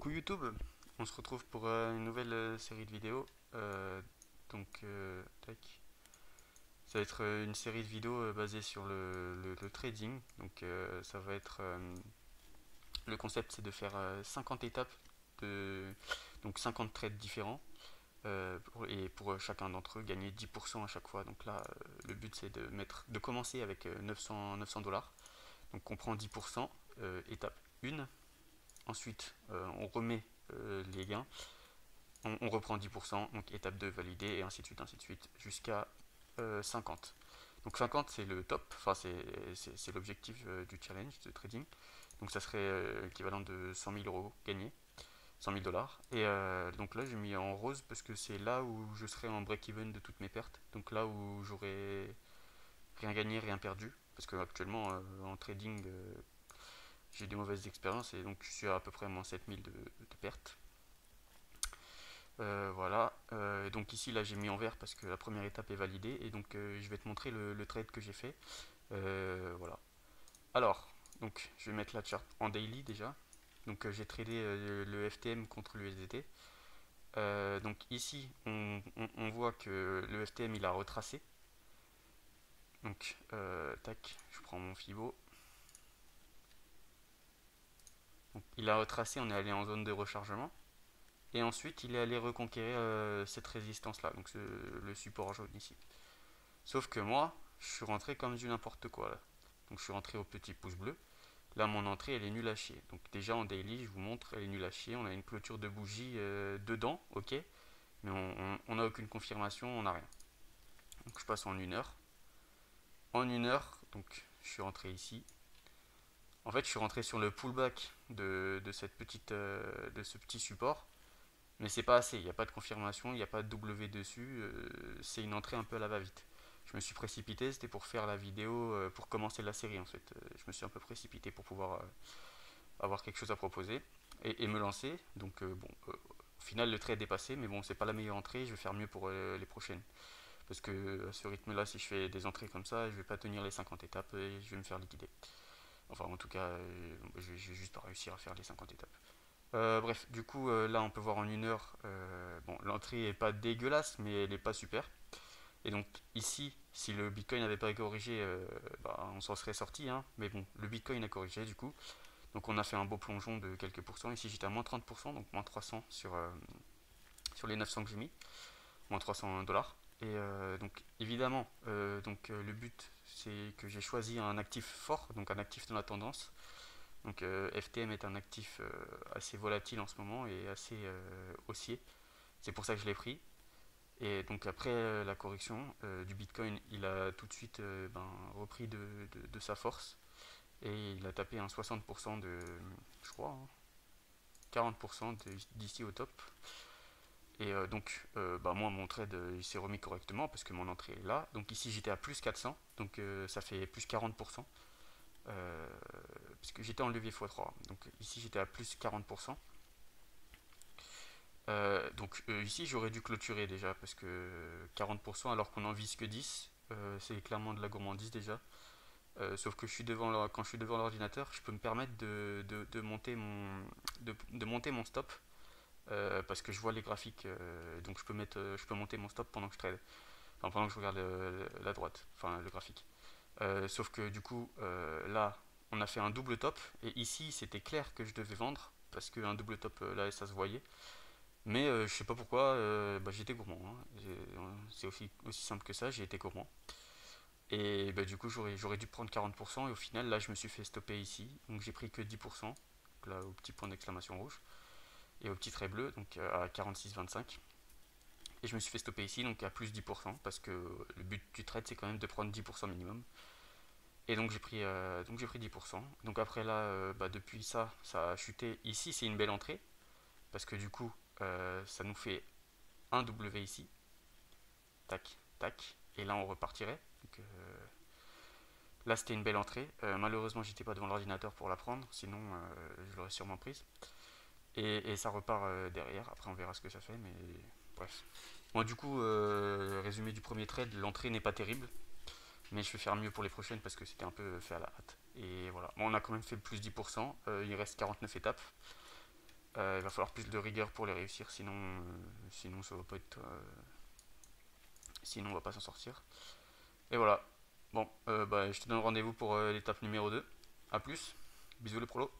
Coucou YouTube, on se retrouve pour une nouvelle série de vidéos. Tac. Ça va être une série de vidéos basée sur le trading. Ça va être le concept, c'est de faire 50 étapes de 50 trades différents et pour chacun d'entre eux gagner 10% à chaque fois. Donc là, le but c'est de commencer avec 900 dollars. Donc on prend 10%, étape 1. Ensuite, on remet les gains, on reprend 10%, donc étape 2 validée, et ainsi de suite, jusqu'à 50. Donc 50 c'est le top, enfin c'est l'objectif du challenge de trading. Donc ça serait équivalent de 100 000 euros gagnés, 100 000 dollars. Et donc là j'ai mis en rose parce que c'est là où je serai en break-even de toutes mes pertes. Donc là où j'aurai rien gagné, rien perdu. Parce que actuellement en trading, j'ai des mauvaises expériences et donc je suis à peu près à moins 7000 de pertes. Voilà. Donc ici là j'ai mis en vert parce que la première étape est validée et donc je vais te montrer le trade que j'ai fait. Voilà. Alors, donc je vais mettre la chart en daily déjà. Donc j'ai tradé le FTM contre l'USDT. Donc ici on voit que le FTM il a retracé. Donc tac, je prends mon Fibo. Donc, il a retracé, on est allé en zone de rechargement. Et ensuite, il est allé reconquérir cette résistance-là, donc le support jaune ici. Sauf que moi, je suis rentré comme du n'importe quoi là. Donc je suis rentré au petit pouce bleu. Là, mon entrée, elle est nulle à chier. Donc déjà en daily, je vous montre, elle est nulle à chier. On a une clôture de bougie dedans, ok. Mais on n'a aucune confirmation, on n'a rien. Donc je passe en 1 heure. En 1 heure, donc je suis rentré ici. En fait, je suis rentré sur le pullback de ce petit support. Mais c'est pas assez, il n'y a pas de confirmation, il n'y a pas de W dessus, c'est une entrée un peu à la va-vite. Je me suis précipité, c'était pour faire la vidéo, pour commencer la série en fait. Je me suis un peu précipité pour pouvoir avoir quelque chose à proposer et me lancer. Au final le trade est passé, mais bon, c'est pas la meilleure entrée, je vais faire mieux pour les prochaines. Parce que à ce rythme-là, si je fais des entrées comme ça, je vais pas tenir les 50 étapes et je vais me faire liquider. Enfin, en tout cas, je vais juste pas réussir à faire les 50 étapes. Bref, du coup, là on peut voir en 1 heure, bon, l'entrée est pas dégueulasse, mais elle est pas super. Et donc ici, si le Bitcoin n'avait pas corrigé, on s'en serait sorti, hein. Mais bon, le Bitcoin a corrigé du coup. Donc on a fait un beau plongeon de quelques pourcents. Ici j'étais à moins 30%, donc moins 300 sur les 900 que j'ai mis, moins 300 dollars. Et donc évidemment, le but c'est que j'ai choisi un actif fort, donc un actif dans la tendance. Donc FTM est un actif assez volatile en ce moment et assez haussier. C'est pour ça que je l'ai pris. Et donc après la correction du Bitcoin, il a tout de suite repris de sa force. Et il a tapé un 60% je crois, hein, 40% d'ici au top. Et moi mon trade il s'est remis correctement parce que mon entrée est là. Donc ici j'étais à plus 400, donc ça fait plus 40%. Parce que j'étais en levier x3. Donc ici j'étais à plus 40%. Ici j'aurais dû clôturer déjà parce que 40% alors qu'on en vise que 10, c'est clairement de la gourmandise déjà. Sauf que quand je suis devant l'ordinateur, je peux me permettre de monter mon stop parce que je vois les graphiques. Donc je peux monter mon stop pendant que je trade, enfin pendant que je regarde la droite, enfin le graphique. Sauf que du coup, là, on a fait un double top. Et ici, c'était clair que je devais vendre. Parce qu'un double top, là, ça se voyait. Mais je sais pas pourquoi, j'étais gourmand, hein. C'est aussi simple que ça, j'ai été gourmand. Et du coup, j'aurais dû prendre 40%. Et au final, là, je me suis fait stopper ici. Donc j'ai pris que 10%. Donc là, au petit point d'exclamation rouge. Et au petit trait bleu, donc à 46,25. Et je me suis fait stopper ici, donc à plus 10%. Parce que le but du trade, c'est quand même de prendre 10% minimum. Et donc j'ai pris 10%. Donc après là, depuis ça a chuté. Ici, c'est une belle entrée. Parce que du coup, ça nous fait un W ici. Tac, tac. Et là, on repartirait. Donc, là, c'était une belle entrée. Malheureusement, j'étais pas devant l'ordinateur pour la prendre. Sinon, je l'aurais sûrement prise. Et ça repart derrière. Après, on verra ce que ça fait. Mais bref. Moi, du coup, résumé du premier trade, l'entrée n'est pas terrible. Mais je vais faire mieux pour les prochaines parce que c'était un peu fait à la hâte. Et voilà. Bon, on a quand même fait plus 10%. Il reste 49 étapes. Il va falloir plus de rigueur pour les réussir, sinon ça va pas être, sinon on va pas s'en sortir. Et voilà. Bon, bah, je te donne rendez-vous pour l'étape numéro 2. A plus, bisous les prolos.